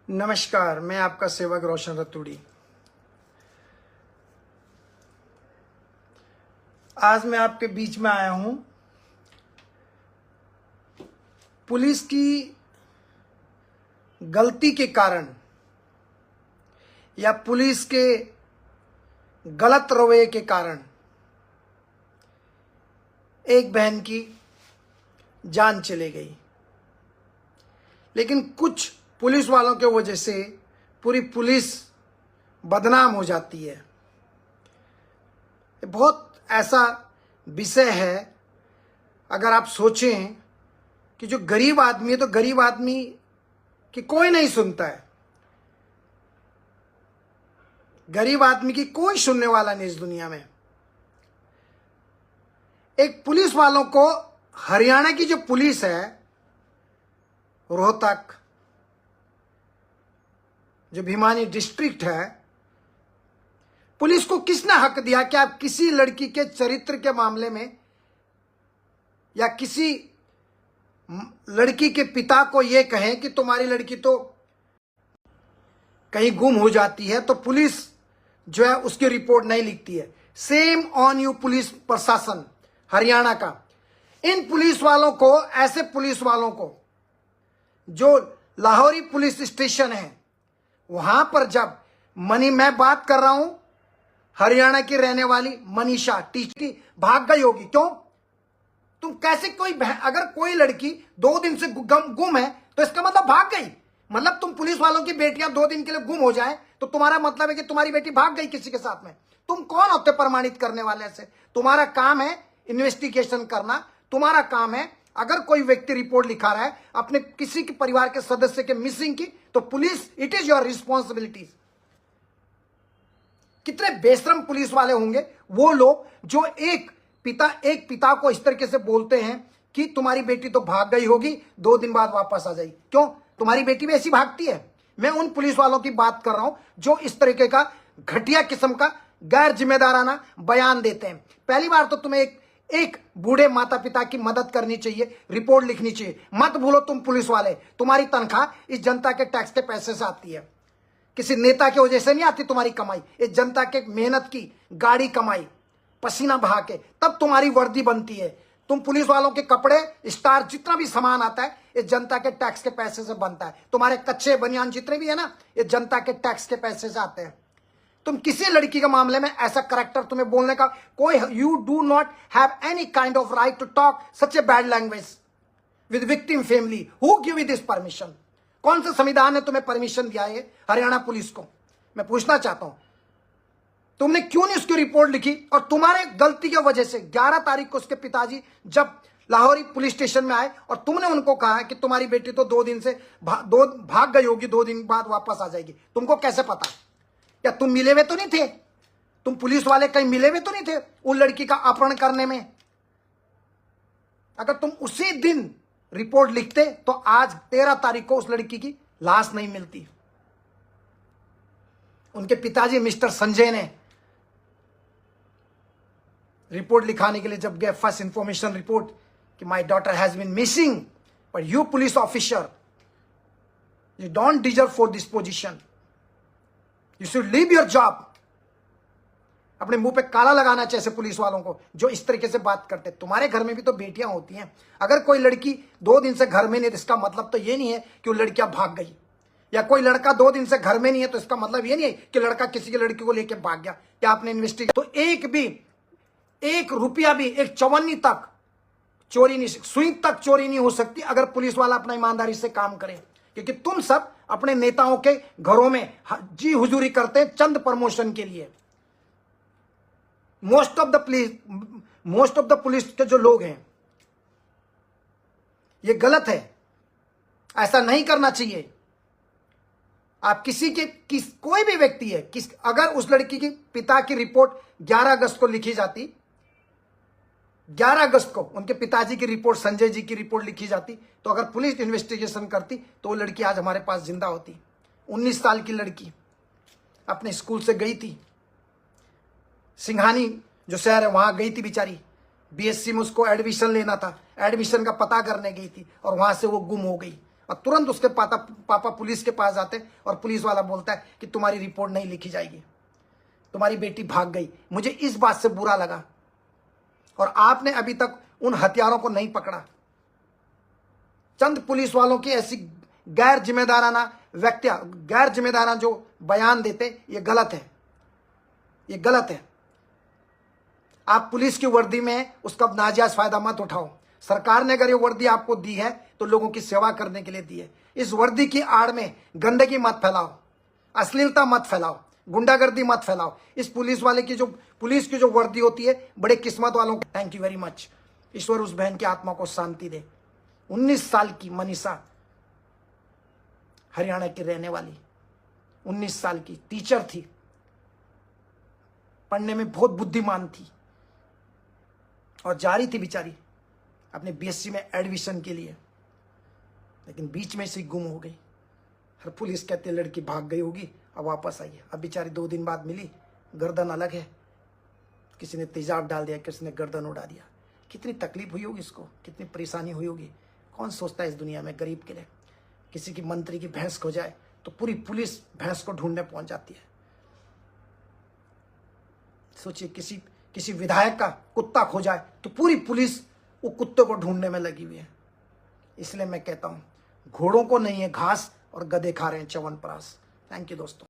नमस्कार, मैं आपका सेवक रोशन रतूड़ी। आज मैं आपके बीच में आया हूं पुलिस की गलती के कारण या पुलिस के गलत रवैये के कारण एक बहन की जान चली गई। लेकिन कुछ पुलिस वालों के वजह से पूरी पुलिस बदनाम हो जाती है। बहुत ऐसा विषय है। अगर आप सोचें कि जो गरीब आदमी है तो गरीब आदमी की कोई नहीं सुनता है, गरीब आदमी की कोई सुनने वाला नहीं इस दुनिया में। एक पुलिस वालों को, हरियाणा की जो पुलिस है, रोहतक जो भिवानी डिस्ट्रिक्ट है, पुलिस को किसने हक दिया कि आप किसी लड़की के चरित्र के मामले में या किसी लड़की के पिता को यह कहें कि तुम्हारी लड़की तो कहीं गुम हो जाती है, तो पुलिस जो है उसकी रिपोर्ट नहीं लिखती है। सेम ऑन यू पुलिस प्रशासन हरियाणा का। इन पुलिस वालों को, ऐसे पुलिस वालों को, जो लाहौरी पुलिस स्टेशन है वहां पर जब मैं बात कर रहा हूं हरियाणा की रहने वाली मनीषा टीचर भाग गई होगी। क्यों? तुम कैसे अगर कोई लड़की 2 दिन से गुम है तो इसका मतलब भाग गई। मतलब तुम पुलिस वालों की बेटियां 2 दिन के लिए गुम हो जाए तो तुम्हारा मतलब है कि तुम्हारी बेटी भाग गई किसी के साथ में। तुम कौन होते प्रमाणित करने वाले से? तुम्हारा काम है इन्वेस्टिगेशन करना, तुम्हारा काम है अगर कोई व्यक्ति रिपोर्ट लिखा रहा है अपने किसी के परिवार के सदस्य के मिसिंग की, तो police, it is your responsibilities. कितने बेशरम पुलिस वाले होंगे वो लोग जो एक पिता को इस तरीके से बोलते हैं कि तुम्हारी बेटी तो भाग गई होगी, 2 दिन बाद वापस आ जाएगी। क्यों? तुम्हारी बेटी भी ऐसी भागती है? मैं उन पुलिस वालों की बात कर रहा हूं जो इस तरीके का घटिया किस्म का गैर जिम्मेदाराना बयान देते हैं। पहली बार तो तुम्हें एक बूढ़े माता पिता की मदद करनी चाहिए, रिपोर्ट लिखनी चाहिए। मत भूलो तुम पुलिस वाले, तुम्हारी तनख्वाह इस जनता के टैक्स के पैसे से आती है, किसी नेता की वजह से नहीं आती तुम्हारी कमाई। इस जनता के मेहनत की गाड़ी कमाई, पसीना बहा के तब तुम्हारी वर्दी बनती है। तुम पुलिस वालों के कपड़े, स्टार, जितना भी सामान आता है इस जनता के टैक्स के पैसे से बनता है। तुम्हारे कच्चे बनियान जितने भी है ना, ये जनता के टैक्स के पैसे से आते हैं। तुम किसी लड़की के मामले में ऐसा करैक्टर, तुम्हें बोलने का कोई, you do not have any kind of right to talk such a bad language with victim family. Who give you this permission? कौन सा संविधान ने तुम्हें परमिशन दिया है हरियाणा पुलिस को? मैं पूछना चाहता हूं, तुमने क्यों नहीं उसकी रिपोर्ट लिखी? और तुम्हारे गलती की वजह से 11 तारीख को उसके पिताजी जब लाहौरी पुलिस स्टेशन में आए और तुमने उनको कहा कि तुम्हारी बेटी तो 2 दिन से भाग गई होगी, 2 दिन बाद वापस आ जाएगी, तुमको कैसे पता? क्या तुम मिले हुए तो नहीं थे? तुम पुलिस वाले कहीं मिले हुए तो नहीं थे उन लड़की का अपहरण करने में? अगर तुम उसी दिन रिपोर्ट लिखते तो आज 13 तारीख को उस लड़की की लाश नहीं मिलती। उनके पिताजी मिस्टर संजय ने रिपोर्ट लिखाने के लिए जब गए, फर्स्ट इंफॉर्मेशन रिपोर्ट कि my daughter has been missing, but you police officer, you don't deserve for this position, you should leave your job. अपने मुंह पे काला लगाना चाहिए ऐसे पुलिस वालों को जो इस तरीके से बात करते। तुम्हारे घर में भी तो बेटियां होती हैं। अगर कोई लड़की 2 दिन से घर में नहीं, तो इसका मतलब तो ये नहीं है कि वो लड़कियां भाग गई, या कोई लड़का 2 दिन से घर में नहीं है तो इसका मतलब ये नहीं है कि लड़का किसी की लड़की को लेकर भाग गया। क्या आपने इन्वेस्टिगेट? तो एक रुपया भी, एक चवन्नी तक चोरी नहीं, सुई तक चोरी नहीं हो सकती अगर पुलिस वाला अपना ईमानदारी से काम करे। क्योंकि तुम सब अपने नेताओं के घरों में जी हुजूरी करते हैं चंद प्रमोशन के लिए। मोस्ट ऑफ द पुलिस के जो लोग हैं, ये गलत है, ऐसा नहीं करना चाहिए। आप कोई भी व्यक्ति है, अगर उस लड़की की पिता की रिपोर्ट 11 अगस्त को लिखी जाती, 11 अगस्त को उनके पिताजी की रिपोर्ट, संजय जी की रिपोर्ट लिखी जाती, तो अगर पुलिस इन्वेस्टिगेशन करती तो वो लड़की आज हमारे पास जिंदा होती। 19 साल की लड़की अपने स्कूल से गई थी, सिंघानी जो शहर है वहां गई थी बेचारी, बीएससी में उसको एडमिशन लेना था, एडमिशन का पता करने गई थी और वहां से वो गुम हो गई। और तुरंत उसके पापा पुलिस के पास जाते और पुलिस वाला बोलता है कि तुम्हारी रिपोर्ट नहीं लिखी जाएगी, तुम्हारी बेटी भाग गई। मुझे इस बात से बुरा लगा। और आपने अभी तक उन हत्यारों को नहीं पकड़ा। चंद पुलिस वालों की ऐसी गैर जिम्मेदाराना गैर जिम्मेदाराना जो बयान देते, ये गलत है, ये गलत है। आप पुलिस की वर्दी में हैं, उसका नाजायज फायदा मत उठाओ। सरकार ने अगर ये वर्दी आपको दी है तो लोगों की सेवा करने के लिए दी है। इस वर्दी की आड़ में गंदगी मत फैलाओ, अश्लीलता मत फैलाओ, गुंडागर्दी मत फैलाओ। इस पुलिस की जो वर्दी होती है, बड़े किस्मत वालों को थैंक यू वेरी मच। ईश्वर उस बहन की आत्मा को शांति दे। 19 साल की मनीषा, हरियाणा की रहने वाली, 19 साल की टीचर थी, पढ़ने में बहुत बुद्धिमान थी और जा रही थी बेचारी अपने बीएससी में एडमिशन के लिए, लेकिन बीच में से गुम हो गई। हर पुलिस कहती है लड़की भाग गई होगी, अब वापस आई है। अब बेचारी 2 दिन बाद मिली, गर्दन अलग है, किसी ने तेजाब डाल दिया, किसी ने गर्दन उड़ा दिया। कितनी तकलीफ हुई होगी इसको, कितनी परेशानी हुई होगी। कौन सोचता है इस दुनिया में गरीब के लिए। किसी की मंत्री की भैंस खो जाए तो पूरी पुलिस भैंस को ढूंढने पहुंच जाती है। सोचिए किसी विधायक का कुत्ता खो जाए तो पूरी पुलिस वो कुत्ते को ढूंढने में लगी हुई है। इसलिए मैं कहता हूं, घोड़ों को नहीं है घास और गधे खा रहे हैं च्यवनप्राश। थैंक यू दोस्तों।